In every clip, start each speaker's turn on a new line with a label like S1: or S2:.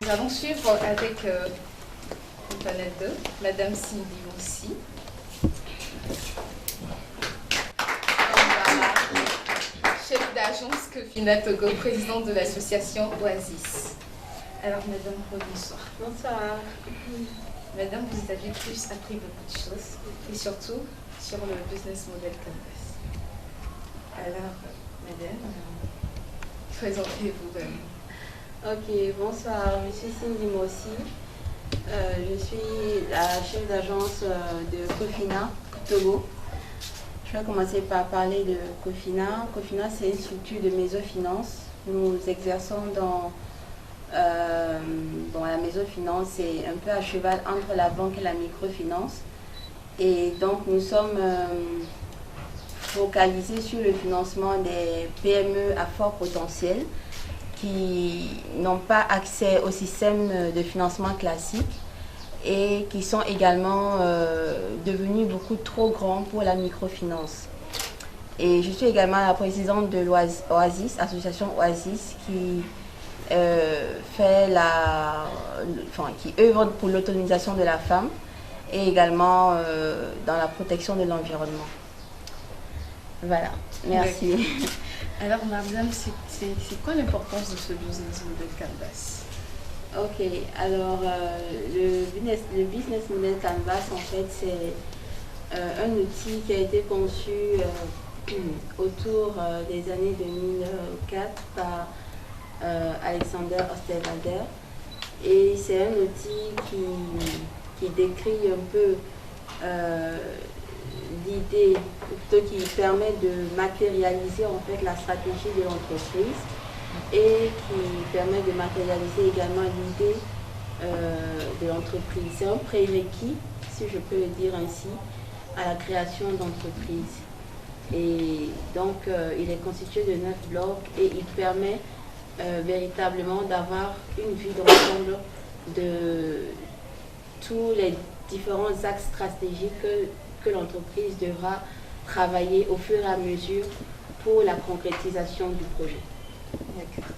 S1: Nous allons suivre avec le panel 2, Madame Cindy Moussi. Chef d'agence Cofina Togo, présidente de l'association Oasis. Alors, Madame, bonsoir.
S2: Bonsoir.
S1: Madame, vous avez plus appris beaucoup de choses, et surtout sur le business model Canvas. Alors, Madame, présentez-vous.
S2: Ok, bonsoir. Je suis Cindy Moussi. Je suis la chef d'agence de Cofina Togo. Je vais commencer par parler de Cofina. Cofina, c'est une structure de mésofinance. Nous exerçons dans la mésofinance, c'est un peu à cheval entre la banque et la microfinance. Et donc, nous sommes focalisés sur le financement des PME à fort potentiel qui n'ont pas accès au système de financement classique et qui sont également devenus beaucoup trop grands pour la microfinance. Et je suis également la présidente de l'Oasis, association Oasis, qui qui œuvre pour l'autonomisation de la femme et également dans la protection de l'environnement. Voilà, merci.
S1: Alors, madame, c'est quoi l'importance de ce business model Canvas?
S2: Ok, alors le business model Canvas, en fait, c'est un outil qui a été conçu autour des années 2004 par Alexander Osterwalder. Et c'est un outil qui décrit un peu l'idée, plutôt qui permet de matérialiser en fait la stratégie de l'entreprise et qui permet de matérialiser également l'idée de l'entreprise. C'est un prérequis, si je peux le dire ainsi, à la création d'entreprise. Et donc, il est constitué de 9 blocs et il permet véritablement d'avoir une vue d'ensemble de tous les différents axes stratégiques que l'entreprise devra travailler au fur et à mesure pour la concrétisation du projet.
S1: D'accord.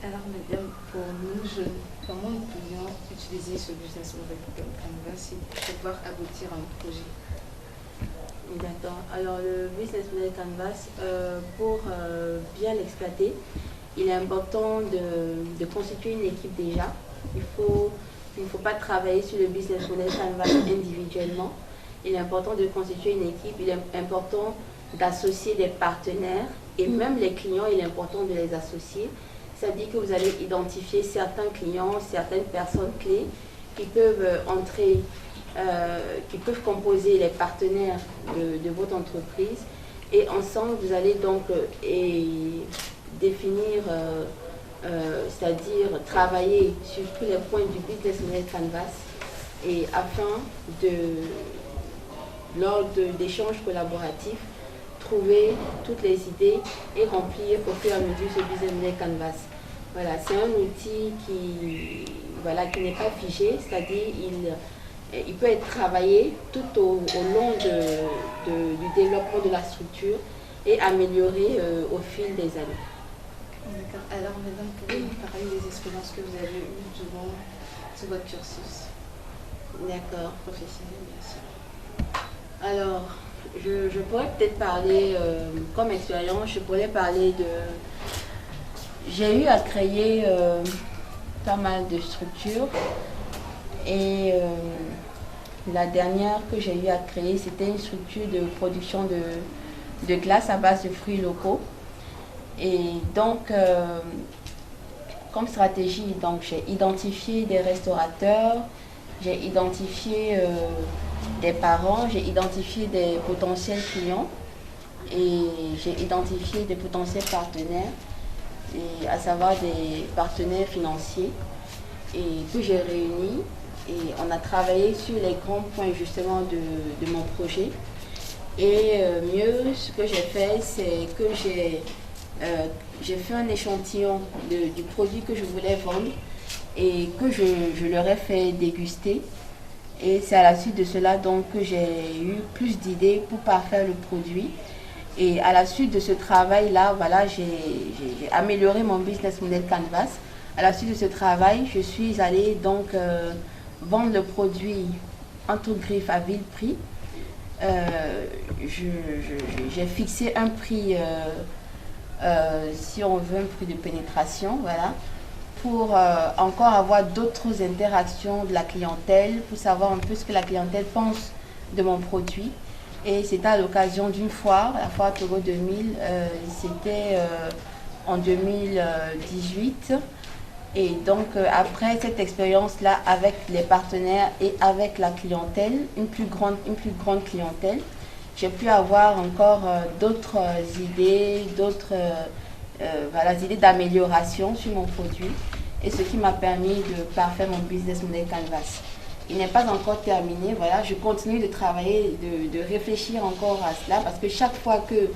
S1: Alors, madame, pour nous jeunes, comment nous pouvions utiliser ce business model Canvas pour pouvoir aboutir à un projet?
S2: D'accord. Alors, le business model Canvas, pour bien l'exploiter, il est important de constituer une équipe déjà. Il ne faut pas travailler sur le business model Canvas individuellement. Il est important de constituer une équipe. Il est important d'associer des partenaires et même les clients, il est important de les associer. C'est-à-dire que vous allez identifier certains clients, certaines personnes clés qui peuvent entrer, qui peuvent composer les partenaires de votre entreprise. Et ensemble, vous allez donc définir, c'est-à-dire travailler sur tous les points du business model Canvas et afin lors d'échanges collaboratifs, trouver toutes les idées et remplir au fur et à mesure ce business model Canvas. Voilà, c'est un outil qui n'est pas figé, c'est-à-dire il peut être travaillé tout au long du développement de la structure et amélioré au fil des années.
S1: D'accord. Alors, madame, pouvez-vous nous parler des expériences que vous avez eues durant tout votre cursus?
S2: D'accord.
S1: Professionnel, bien sûr.
S2: Alors, je pourrais peut-être parler, comme expérience, j'ai eu à créer pas mal de structures et la dernière que j'ai eu à créer, c'était une structure de production de glace à base de fruits locaux. Et donc, comme stratégie, j'ai identifié des restaurateurs, j'ai identifié des parents, j'ai identifié des potentiels clients et j'ai identifié des potentiels partenaires, et à savoir des partenaires financiers et que j'ai réunis et on a travaillé sur les grands points justement de mon projet. Et mieux, ce que j'ai fait, c'est que j'ai fait un échantillon du produit que je voulais vendre et que je leur ai fait déguster. Et c'est à la suite de cela donc que j'ai eu plus d'idées pour parfaire le produit. Et à la suite de ce travail-là, voilà, j'ai amélioré mon business model Canvas À la suite de ce travail, je suis allée donc vendre le produit en toute griffe à vil prix. J'ai fixé un prix, si on veut, un prix de pénétration, voilà, pour encore avoir d'autres interactions de la clientèle, pour savoir un peu ce que la clientèle pense de mon produit. Et c'était à l'occasion d'une foire, la foire Togo 2000, c'était en 2018. Et donc après cette expérience-là avec les partenaires et avec la clientèle, une plus grande clientèle, j'ai pu avoir encore d'autres idées, voilà, idées d'amélioration sur mon produit, et ce qui m'a permis de parfaire mon business model Canvas. Il n'est pas encore terminé, voilà, je continue de travailler, de réfléchir encore à cela, parce que chaque fois que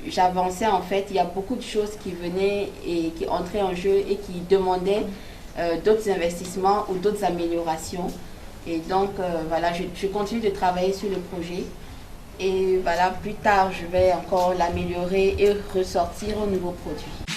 S2: j'avançais, en fait, il y a beaucoup de choses qui venaient et qui entraient en jeu et qui demandaient d'autres investissements ou d'autres améliorations. Et donc, voilà, je continue de travailler sur le projet. Et voilà, plus tard, je vais encore l'améliorer et ressortir un nouveau produit.